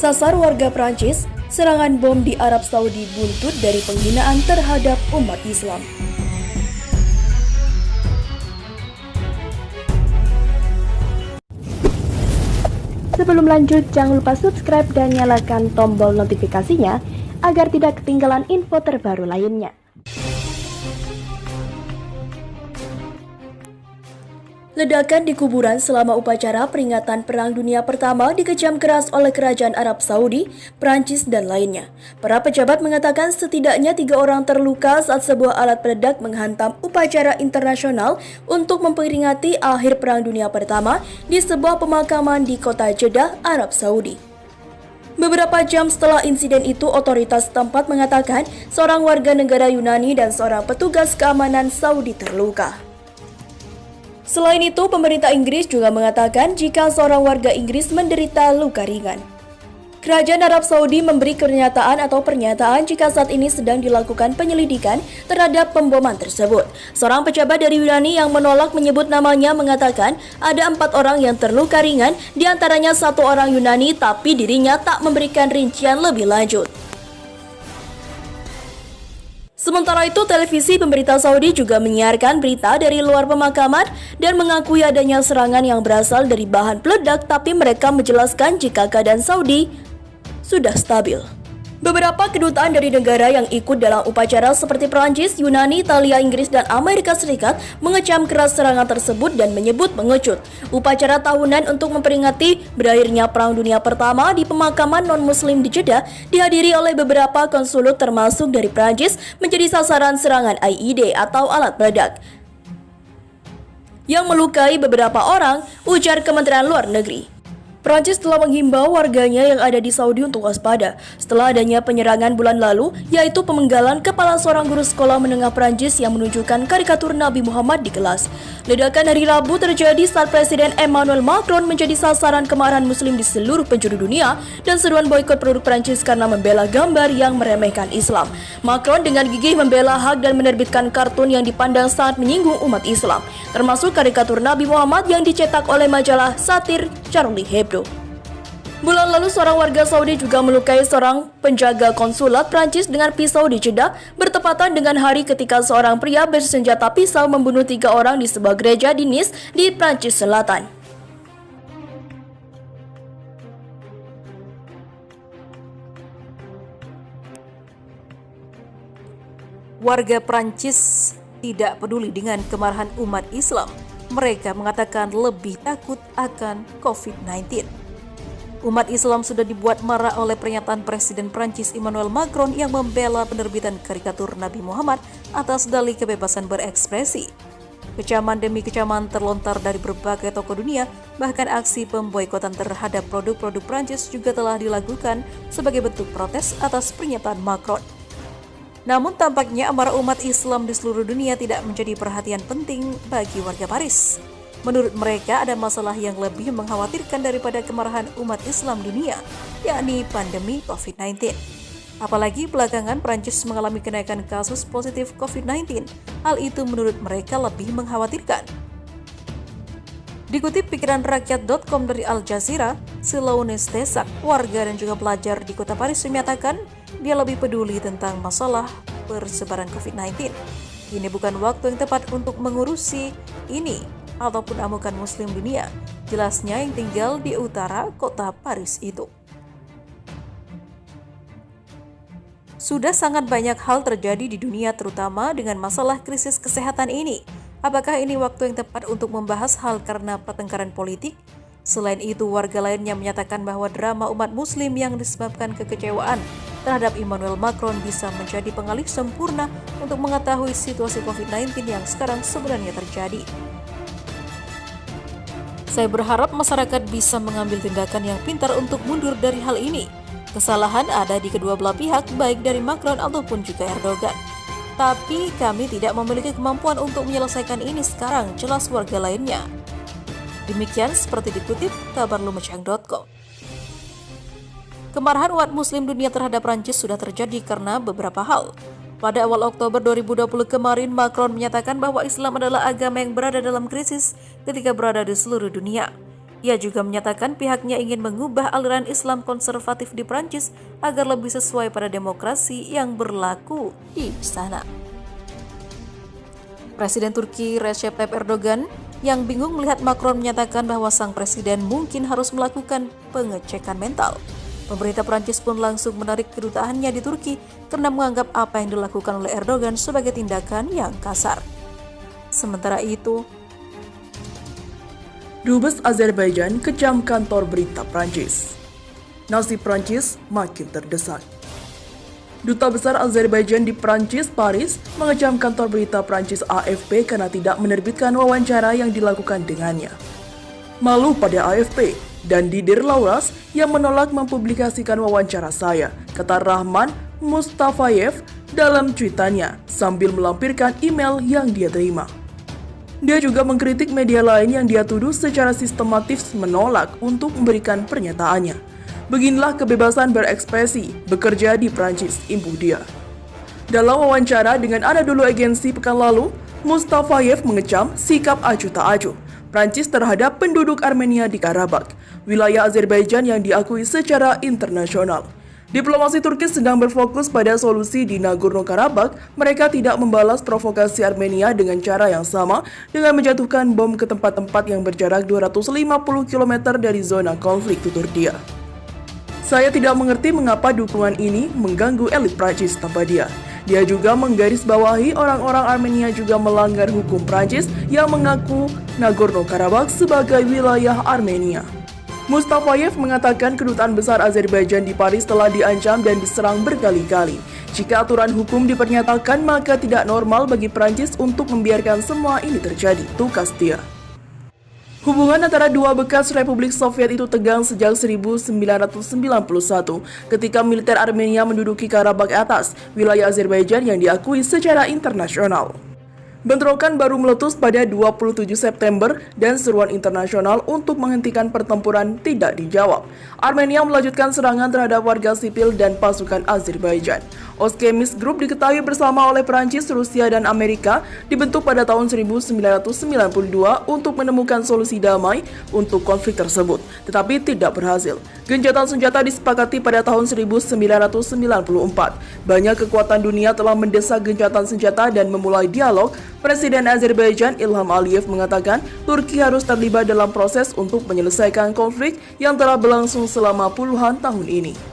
Sasar warga Prancis, serangan bom di Arab Saudi buntut dari penghinaan terhadap umat Islam. Sebelum lanjut, jangan lupa subscribe dan nyalakan tombol notifikasinya agar tidak ketinggalan info terbaru lainnya. Ledakan di kuburan selama upacara peringatan Perang Dunia Pertama dikecam keras oleh Kerajaan Arab Saudi, Prancis, dan lainnya. Para pejabat mengatakan setidaknya 3 orang terluka saat sebuah alat peledak menghantam upacara internasional untuk memperingati akhir Perang Dunia Pertama di sebuah pemakaman di kota Jeddah, Arab Saudi. Beberapa jam setelah insiden itu, otoritas setempat mengatakan seorang warga negara Yunani dan seorang petugas keamanan Saudi terluka. Selain itu, pemerintah Inggris juga mengatakan jika seorang warga Inggris menderita luka ringan. Kerajaan Arab Saudi memberi pernyataan jika saat ini sedang dilakukan penyelidikan terhadap pemboman tersebut. Seorang pejabat dari Yunani yang menolak menyebut namanya mengatakan ada 4 orang yang terluka ringan, diantaranya 1 orang Yunani, tapi dirinya tak memberikan rincian lebih lanjut. Sementara itu, televisi pemerintah Saudi juga menyiarkan berita dari luar pemakaman dan mengakui adanya serangan yang berasal dari bahan peledak, tapi mereka menjelaskan jika keadaan Saudi sudah stabil. Beberapa kedutaan dari negara yang ikut dalam upacara seperti Perancis, Yunani, Italia, Inggris, dan Amerika Serikat mengecam keras serangan tersebut dan menyebut mengecut. Upacara tahunan untuk memperingati berakhirnya Perang Dunia Pertama di pemakaman non-muslim di Jeddah dihadiri oleh beberapa konsulat termasuk dari Perancis menjadi sasaran serangan IED atau alat peledak yang melukai beberapa orang, ujar Kementerian Luar Negeri. Prancis telah menghimbau warganya yang ada di Saudi untuk waspada setelah adanya penyerangan bulan lalu, yaitu pemenggalan kepala seorang guru sekolah menengah Prancis yang menunjukkan karikatur Nabi Muhammad di kelas. Ledakan hari Rabu terjadi saat Presiden Emmanuel Macron menjadi sasaran kemarahan muslim di seluruh penjuru dunia dan seruan boikot produk Prancis karena membela gambar yang meremehkan Islam. Macron dengan gigih membela hak dan menerbitkan kartun yang dipandang sangat menyinggung umat Islam, termasuk karikatur Nabi Muhammad yang dicetak oleh majalah satir Charlie Hebdo. Bulan lalu, seorang warga Saudi juga melukai seorang penjaga konsulat Prancis dengan pisau di Jeddah, bertepatan dengan hari ketika seorang pria bersenjata pisau membunuh 3 orang di sebuah gereja di Nice di Prancis Selatan. Warga Prancis tidak peduli dengan kemarahan umat Islam. Mereka mengatakan lebih takut akan COVID-19. Umat Islam sudah dibuat marah oleh pernyataan Presiden Prancis Emmanuel Macron yang membela penerbitan karikatur Nabi Muhammad atas dalih kebebasan berekspresi. Kecaman demi kecaman terlontar dari berbagai tokoh dunia, bahkan aksi pemboikotan terhadap produk-produk Prancis juga telah dilakukan sebagai bentuk protes atas pernyataan Macron. Namun tampaknya amarah umat Islam di seluruh dunia tidak menjadi perhatian penting bagi warga Paris. Menurut mereka ada masalah yang lebih mengkhawatirkan daripada kemarahan umat Islam dunia, yakni pandemi COVID-19. Apalagi belakangan Prancis mengalami kenaikan kasus positif COVID-19. Hal itu menurut mereka lebih mengkhawatirkan. Dikutip pikiranrakyat.com dari Al Jazeera, Silounes Tesak, warga dan juga pelajar di kota Paris menyatakan dia lebih peduli tentang masalah persebaran COVID-19. Ini bukan waktu yang tepat untuk mengurusi ini ataupun amukan muslim dunia, jelasnya yang tinggal di utara kota Paris itu. Sudah sangat banyak hal terjadi di dunia terutama dengan masalah krisis kesehatan ini. Apakah ini waktu yang tepat untuk membahas hal karena pertengkaran politik? Selain itu, warga lainnya menyatakan bahwa drama umat muslim yang disebabkan kekecewaan terhadap Emmanuel Macron bisa menjadi pengalih sempurna untuk mengetahui situasi COVID-19 yang sekarang sebenarnya terjadi. Saya berharap masyarakat bisa mengambil tindakan yang pintar untuk mundur dari hal ini. Kesalahan ada di kedua belah pihak, baik dari Macron ataupun juga Erdogan. Tapi kami tidak memiliki kemampuan untuk menyelesaikan ini sekarang, jelas warga lainnya. Demikian seperti dikutip kabarlumajang.com. Kemarahan umat muslim dunia terhadap Prancis sudah terjadi karena beberapa hal. Pada awal Oktober 2020 kemarin, Macron menyatakan bahwa Islam adalah agama yang berada dalam krisis ketika berada di seluruh dunia. Ia juga menyatakan pihaknya ingin mengubah aliran Islam konservatif di Prancis agar lebih sesuai pada demokrasi yang berlaku di sana. Presiden Turki Recep Tayyip Erdogan yang bingung melihat Macron menyatakan bahwa sang presiden mungkin harus melakukan pengecekan mental. Pemerintah Prancis pun langsung menarik kedutaannya di Turki karena menganggap apa yang dilakukan oleh Erdogan sebagai tindakan yang kasar. Sementara itu, Dubes Azerbaijan kecam kantor berita Prancis. Nasib Prancis makin terdesak. Duta Besar Azerbaijan di Prancis, Paris, mengecam kantor berita Prancis AFP karena tidak menerbitkan wawancara yang dilakukan dengannya. Malu pada AFP dan Didier Lauras yang menolak mempublikasikan wawancara saya, kata Rahman Mustafayev dalam cuitannya sambil melampirkan email yang dia terima. Dia juga mengkritik media lain yang dia tuduh secara sistematis menolak untuk memberikan pernyataannya. Beginilah kebebasan berekspresi, bekerja di Prancis, imbuh dia. Dalam wawancara dengan Anadolu Agency pekan lalu, Mustafayev mengecam sikap acuh tak acuh Prancis terhadap penduduk Armenia di Karabakh, wilayah Azerbaijan yang diakui secara internasional. Diplomasi Turki sedang berfokus pada solusi di Nagorno-Karabakh. Mereka tidak membalas provokasi Armenia dengan cara yang sama dengan menjatuhkan bom ke tempat-tempat yang berjarak 250 km dari zona konflik, tutur dia. Saya tidak mengerti mengapa dukungan ini mengganggu elit Prancis, tambah dia. Dia juga menggarisbawahi orang-orang Armenia juga melanggar hukum Prancis yang mengaku Nagorno-Karabakh sebagai wilayah Armenia. Mustafayev mengatakan kedutaan besar Azerbaijan di Paris telah diancam dan diserang berkali-kali. Jika aturan hukum dipernyatakan, maka tidak normal bagi Prancis untuk membiarkan semua ini terjadi, tukas dia. Hubungan antara dua bekas Republik Soviet itu tegang sejak 1991 ketika militer Armenia menduduki Karabakh atas, wilayah Azerbaijan yang diakui secara internasional. Bentrokan baru meletus pada 27 September dan seruan internasional untuk menghentikan pertempuran tidak dijawab. Armenia melanjutkan serangan terhadap warga sipil dan pasukan Azerbaijan. Oschemist Group diketahui bersama oleh Prancis, Rusia, dan Amerika dibentuk pada tahun 1992 untuk menemukan solusi damai untuk konflik tersebut, tetapi tidak berhasil. Gencatan senjata disepakati pada tahun 1994. Banyak kekuatan dunia telah mendesak gencatan senjata dan memulai dialog. Presiden Azerbaijan Ilham Aliyev mengatakan Turki harus terlibat dalam proses untuk menyelesaikan konflik yang telah berlangsung selama puluhan tahun ini.